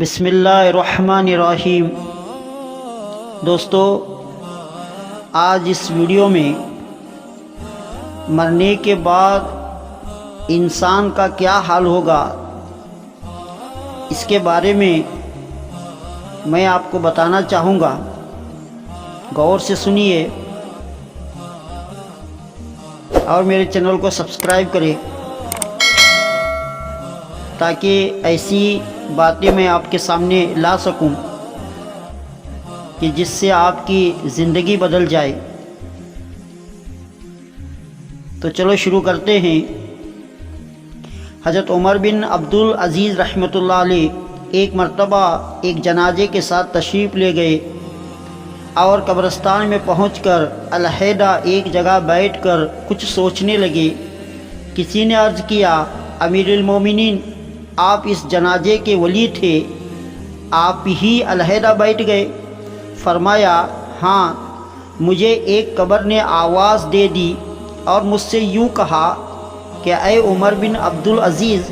بسم اللہ الرحمن الرحیم۔ دوستو، آج اس ویڈیو میں مرنے کے بعد انسان کا کیا حال ہوگا اس کے بارے میں میں آپ کو بتانا چاہوں گا۔ غور سے سنیے اور میرے چینل کو سبسکرائب کریں تاکہ ایسی باتیں میں آپ کے سامنے لا سکوں کہ جس سے آپ کی زندگی بدل جائے۔ تو چلو شروع کرتے ہیں۔ حضرت عمر بن عبدالعزیز رحمۃ اللہ علیہ ایک مرتبہ ایک جنازے کے ساتھ تشریف لے گئے اور قبرستان میں پہنچ کر علیحدہ ایک جگہ بیٹھ کر کچھ سوچنے لگے۔ کسی نے عرض کیا، امیر المومنین، آپ اس جنازے کے ولی تھے، آپ ہی علیحدہ بیٹھ گئے؟ فرمایا، ہاں، مجھے ایک قبر نے آواز دے دی اور مجھ سے یوں کہا کہ اے عمر بن عبدالعزیز،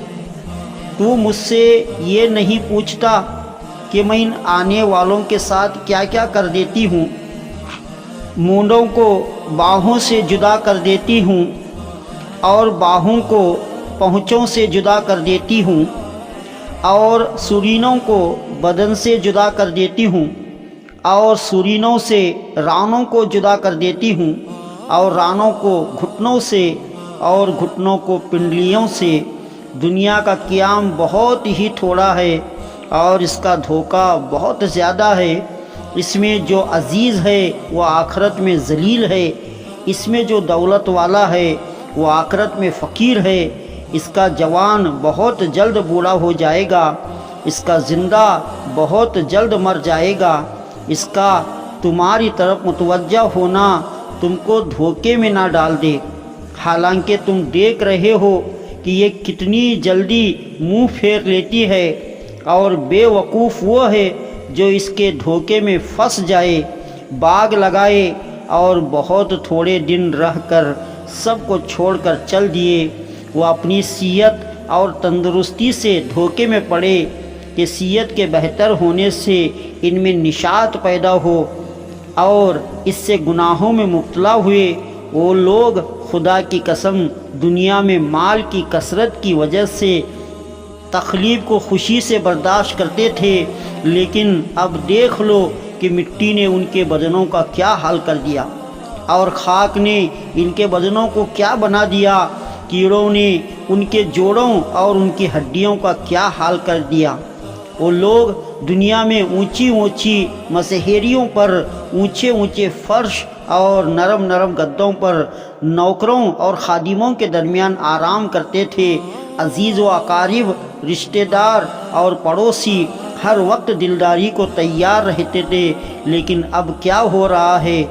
تو مجھ سے یہ نہیں پوچھتا کہ میں ان آنے والوں کے ساتھ کیا کیا کر دیتی ہوں؟ مونڈوں کو باہوں سے جدا کر دیتی ہوں اور باہوں کو پہنچوں سے جدا کر دیتی ہوں اور سرینوں کو بدن سے جدا کر دیتی ہوں اور سرینوں سے رانوں کو جدا کر دیتی ہوں اور رانوں کو گھٹنوں سے اور گھٹنوں کو پنڈلیوں سے۔ دنیا کا قیام بہت ہی تھوڑا ہے اور اس کا دھوکہ بہت زیادہ ہے۔ اس میں جو عزیز ہے وہ آخرت میں ذلیل ہے، اس میں جو دولت والا ہے وہ آخرت میں فقیر ہے۔ اس کا جوان بہت جلد بوڑھا ہو جائے گا، اس کا زندہ بہت جلد مر جائے گا۔ اس کا تمہاری طرف متوجہ ہونا تم کو دھوکے میں نہ ڈال دے، حالانکہ تم دیکھ رہے ہو کہ یہ کتنی جلدی منہ پھیر لیتی ہے، اور بے وقوف وہ ہے جو اس کے دھوکے میں پھنس جائے، باغ لگائے اور بہت تھوڑے دن رہ کر سب کو چھوڑ کر چل دیے۔ وہ اپنی صحت اور تندرستی سے دھوکے میں پڑے کہ صحت کے بہتر ہونے سے ان میں نشاط پیدا ہو اور اس سے گناہوں میں مبتلا ہوئے۔ وہ لوگ خدا کی قسم دنیا میں مال کی کثرت کی وجہ سے تکلیف کو خوشی سے برداشت کرتے تھے، لیکن اب دیکھ لو کہ مٹی نے ان کے بدنوں کا کیا حال کر دیا اور خاک نے ان کے بدنوں کو کیا بنا دیا۔ کیڑوں نے ان کے جوڑوں اور ان کی ہڈیوں کا کیا حال کر دیا۔ وہ لوگ دنیا میں اونچی اونچی مسہریوں پر، اونچے اونچے فرش اور نرم نرم گدوں پر نوکروں اور خادموں کے درمیان آرام کرتے تھے۔ عزیز و اقارب، رشتہ دار اور پڑوسی ہر وقت دلداری کو تیار رہتے تھے، لیکن اب کیا ہو رہا ہے؟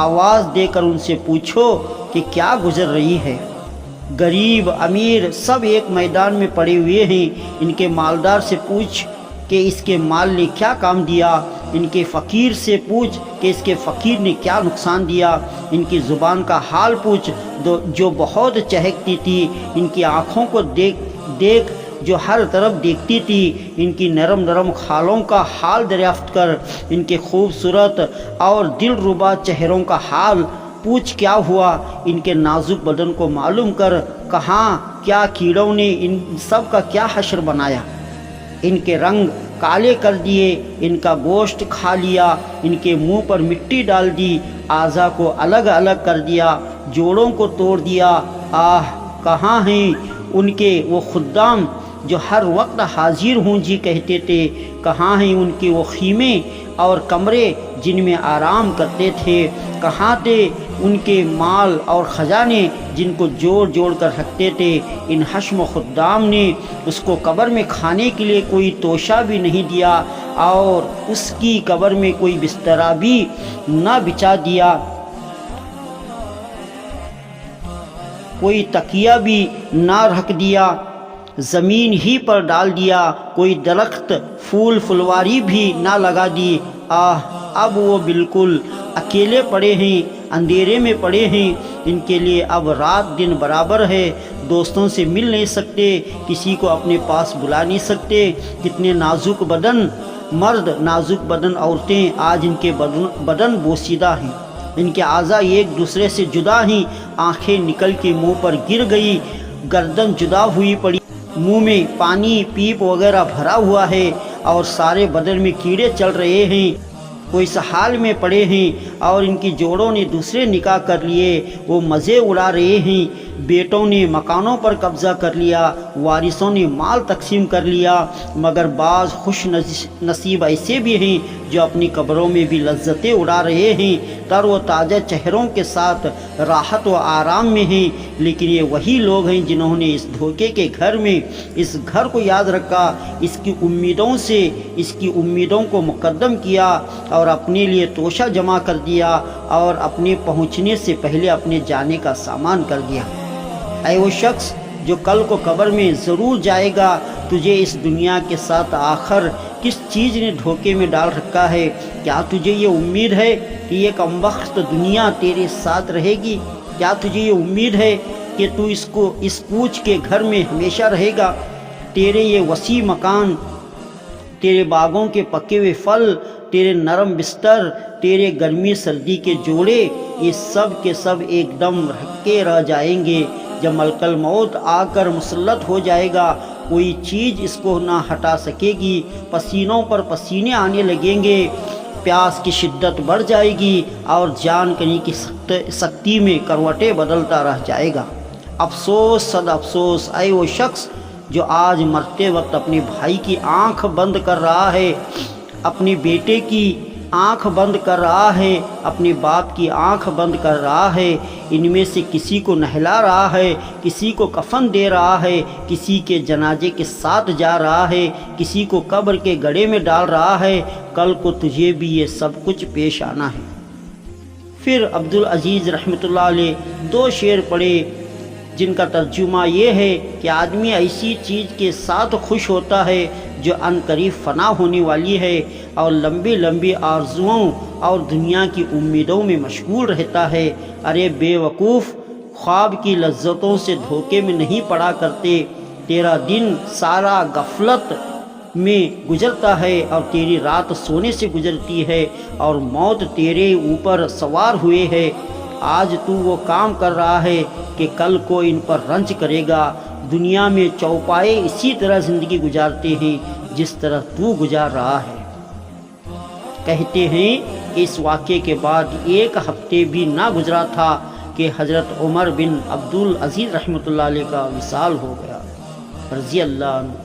آواز دے کر ان سے پوچھو کہ کیا گزر رہی ہے۔ غریب امیر سب ایک میدان میں پڑے ہوئے ہیں۔ ان کے مالدار سے پوچھ کہ اس کے مال نے کیا کام دیا، ان کے فقیر سے پوچھ کہ اس کے فقیر نے کیا نقصان دیا۔ ان کی زبان کا حال پوچھ جو بہت چہکتی تھی، ان کی آنکھوں کو دیکھ جو ہر طرف دیکھتی تھی، ان کی نرم نرم کھالوں کا حال دریافت کر، ان کے خوبصورت اور دلربا چہروں کا حال پوچھ کیا ہوا، ان کے نازک بدن کو معلوم کر کہاں کیا کیڑوں نے ان سب کا کیا حشر بنایا۔ ان کے رنگ کالے کر دیے، ان کا گوشت کھا لیا، ان کے منہ پر مٹی ڈال دی، اعضاء کو الگ الگ کر دیا، جوڑوں کو توڑ دیا۔ آہ، کہاں ہیں ان کے وہ خدام جو ہر وقت حاضر ہوں جی کہتے تھے؟ کہاں ہیں ان کے وہ خیمے اور کمرے جن میں آرام کرتے تھے؟ کہاں تھے ان کے مال اور خزانے جن کو جوڑ جوڑ کر رکھتے تھے؟ ان حشم و خدام نے اس کو قبر میں کھانے کے لیے کوئی توشہ بھی نہیں دیا اور اس کی قبر میں کوئی بسترا بھی نہ بچھا دیا، کوئی تکیہ بھی نہ رکھ دیا، زمین ہی پر ڈال دیا، کوئی درخت پھول پھلواری بھی نہ لگا دی۔ آہ، اب وہ بالکل اکیلے پڑے ہیں، اندھیرے میں پڑے ہیں۔ ان کے لیے اب رات دن برابر ہے، دوستوں سے مل نہیں سکتے، کسی کو اپنے پاس بلا نہیں سکتے۔ کتنے نازک بدن مرد، نازک بدن عورتیں، آج ان کے بدن بوسیدہ ہیں، ان کے اعضاء ایک دوسرے سے جدا ہیں، آنکھیں نکل کے منہ پر گر گئی، گردن جدا ہوئی پڑی، منہ میں پانی پیپ وغیرہ بھرا ہوا ہے اور سارے بدن میں کیڑے چل رہے ہیں، وہ اس حال میں پڑے ہیں، اور ان کی جوڑوں نے دوسرے نکاح کر لیے، وہ مزے اڑا رہے ہیں، بیٹوں نے مکانوں پر قبضہ کر لیا، وارثوں نے مال تقسیم کر لیا، مگر بعض خوش نصیب ایسے بھی ہیں جو اپنی قبروں میں بھی لذتیں اڑا رہے ہیں، تر و تازہ چہروں کے ساتھ راحت و آرام میں ہیں۔ لیکن یہ وہی لوگ ہیں جنہوں نے اس دھوکے کے گھر میں اس گھر کو یاد رکھا، اس کی امیدوں کو مقدم کیا اور اپنے لیے توشہ جمع کر دیا اور اپنے پہنچنے سے پہلے اپنے جانے کا سامان کر دیا۔ اے وہ شخص جو کل کو قبر میں ضرور جائے گا، تجھے اس دنیا کے ساتھ آخر کس چیز نے دھوکے میں ڈال رکھا ہے؟ کیا تجھے یہ امید ہے کہ یہ کمبخت دنیا تیرے ساتھ رہے گی؟ کیا تجھے یہ امید ہے کہ تو اس کوچ کے گھر میں ہمیشہ رہے گا؟ تیرے یہ وسیع مکان، تیرے باغوں کے پکے ہوئے پھل، تیرے نرم بستر، تیرے گرمی سردی کے جوڑے، یہ سب کے سب ایک دم رکھے رہ جائیں گے۔ جب ملک الموت آ کر مسلط ہو جائے گا، کوئی چیز اس کو نہ ہٹا سکے گی، پسینوں پر پسینے آنے لگیں گے، پیاس کی شدت بڑھ جائے گی اور جان کنی کی سختی میں کروٹیں بدلتا رہ جائے گا۔ افسوس صد افسوس، اے وہ شخص جو آج مرتے وقت اپنے بھائی کی آنکھ بند کر رہا ہے، اپنے بیٹے کی آنکھ بند کر رہا ہے، اپنے باپ کی آنکھ بند کر رہا ہے، ان میں سے کسی کو نہلا رہا ہے، کسی کو کفن دے رہا ہے، کسی کے جنازے کے ساتھ جا رہا ہے، کسی کو قبر کے گڑھے میں ڈال رہا ہے، کل کو تجھے بھی یہ سب کچھ پیش آنا ہے۔ پھر عبدالعزیز رحمۃ اللہ علیہ 2 شعر پڑھے جن کا ترجمہ یہ ہے کہ آدمی ایسی چیز کے ساتھ خوش ہوتا ہے جو عنقریب فنا ہونے والی ہے، اور لمبی لمبی آرزوؤں اور دنیا کی امیدوں میں مشغول رہتا ہے۔ ارے بے وقوف، خواب کی لذتوں سے دھوکے میں نہیں پڑا کرتے، تیرا دن سارا غفلت میں گزرتا ہے اور تیری رات سونے سے گزرتی ہے، اور موت تیرے اوپر سوار ہوئے ہے۔ آج تو وہ کام کر رہا ہے کہ کل کو ان پر رنج کرے گا۔ دنیا میں چوپائے اسی طرح زندگی گزارتے ہیں جس طرح تو گزار رہا ہے۔ کہتے ہیں کہ اس واقعے کے بعد 1 ہفتے بھی نہ گزرا تھا کہ حضرت عمر بن عبدالعزیز رحمۃ اللہ علیہ کا وصال ہو گیا، رضی اللہ عنہ۔